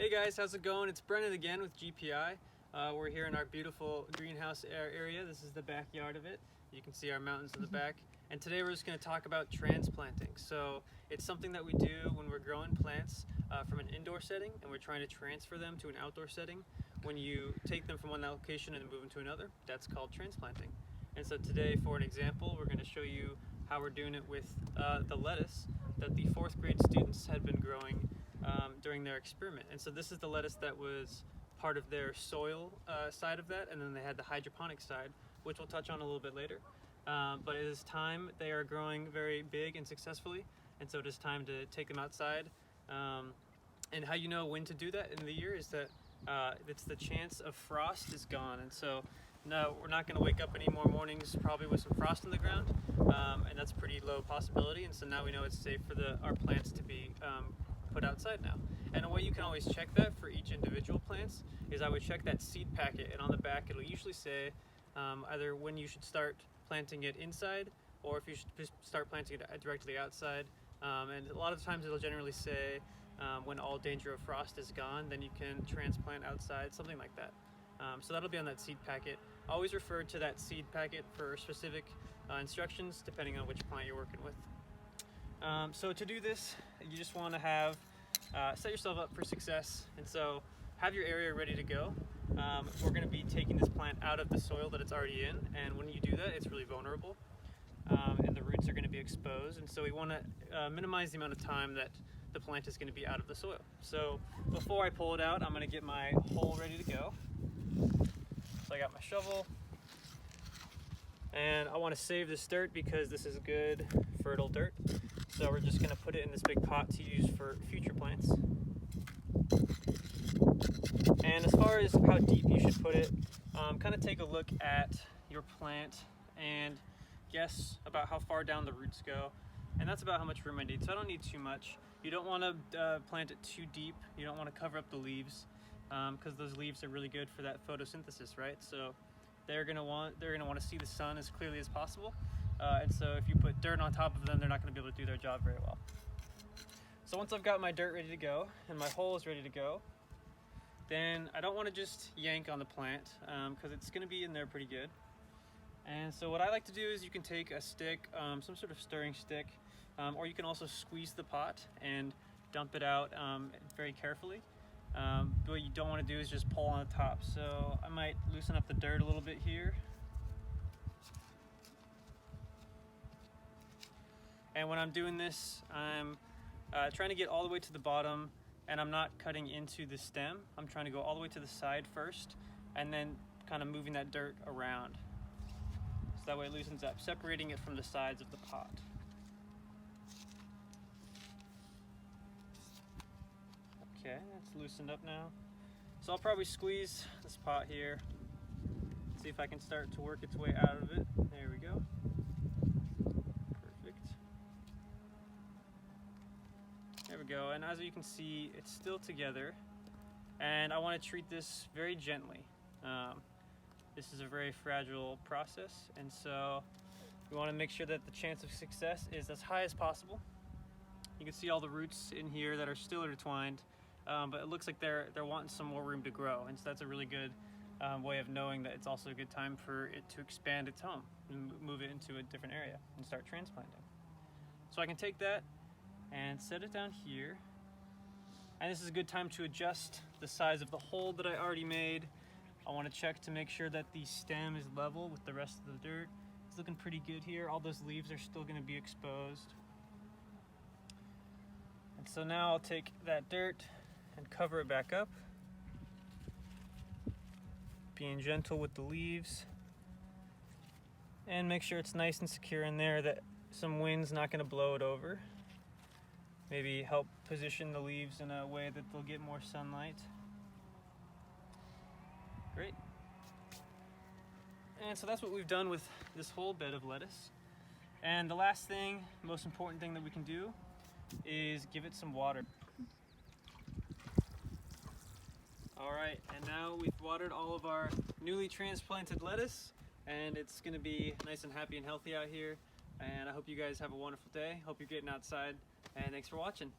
Hey guys, how's it going? It's Brennan again with GPI. We're here in our beautiful greenhouse area. This is the backyard of it. You can see our mountains in the back. And today we're just going to talk about transplanting. So it's something that we do when we're growing plants from an indoor setting and we're trying to transfer them to an outdoor setting. When you take them from one location and move them to another, that's called transplanting. And so today, for an example, we're going to show you how we're doing it with the lettuce that the 4th grade students had been growing during their experiment. And so this is the lettuce that was part of their soil side of that, and then they had the hydroponic side, which we'll touch on a little bit later. But it is time. They are growing very big and successfully, and so it is time to take them outside. And how you know when to do that in the year is that it's the chance of frost is gone. And so no, we're not going to wake up any more mornings probably with some frost in the ground, and that's a pretty low possibility. And so now we know it's safe for our plants to be put outside now. And a way you can always check that for each individual plants is I would check that seed packet, and on the back it'll usually say either when you should start planting it inside or if you should just start planting it directly outside. And a lot of times it'll generally say when all danger of frost is gone, then you can transplant outside, something like that. So that'll be on that seed packet. Always refer to that seed packet for specific instructions depending on which plant you're working with. So to do this, you just want to have set yourself up for success, and so have your area ready to go. We're going to be taking this plant out of the soil that it's already in, and when you do that, it's really vulnerable, and the roots are going to be exposed, and so we want to minimize the amount of time that the plant is going to be out of the soil. So before I pull it out, I'm going to get my hole ready to go. So I got my shovel, and I want to save this dirt because this is good fertile dirt. So we're just going to put it in this big pot to use for future plants. And as far as how deep you should put it, kind of take a look at your plant and guess about how far down the roots go. And that's about how much room I need. So I don't need too much. You don't want to plant it too deep. You don't want to cover up the leaves because those leaves are really good for that photosynthesis, right? So they're gonna want to see the sun as clearly as possible. And so if you put dirt on top of them, they're not going to be able to do their job very well. So once I've got my dirt ready to go and my hole is ready to go, then I don't want to just yank on the plant because it's going to be in there pretty good. And so what I like to do is you can take a stick, some sort of stirring stick, or you can also squeeze the pot and dump it out very carefully. But what you don't want to do is just pull on the top. So I might loosen up the dirt a little bit here. And when I'm doing this, I'm trying to get all the way to the bottom, and I'm not cutting into the stem. I'm trying to go all the way to the side first, and then kind of moving that dirt around. So that way it loosens up, separating it from the sides of the pot. Okay, that's loosened up now. So I'll probably squeeze this pot here, see if I can start to work its way out of it. There we go. There we go, and as you can see, it's still together, and I want to treat this very gently. This is a very fragile process, and so we want to make sure that the chance of success is as high as possible. You can see all the roots in here that are still intertwined, but it looks like they're wanting some more room to grow, and so that's a really good way of knowing that it's also a good time for it to expand its home and move it into a different area and start transplanting. So I can take that and set it down here, and this is a good time to adjust the size of the hole that I already made. I want to check to make sure that the stem is level with the rest of the dirt. It's looking pretty good here. All those leaves are still going to be exposed. And so now I'll take that dirt and cover it back up, being gentle with the leaves, and make sure it's nice and secure in there, that some wind's not going to blow it over. Maybe help position the leaves in a way that they'll get more sunlight. Great. And so that's what we've done with this whole bed of lettuce. And the last thing, most important thing that we can do is give it some water. All right, and now we've watered all of our newly transplanted lettuce, and it's gonna be nice and happy and healthy out here. And I hope you guys have a wonderful day. Hope you're getting outside. And thanks for watching.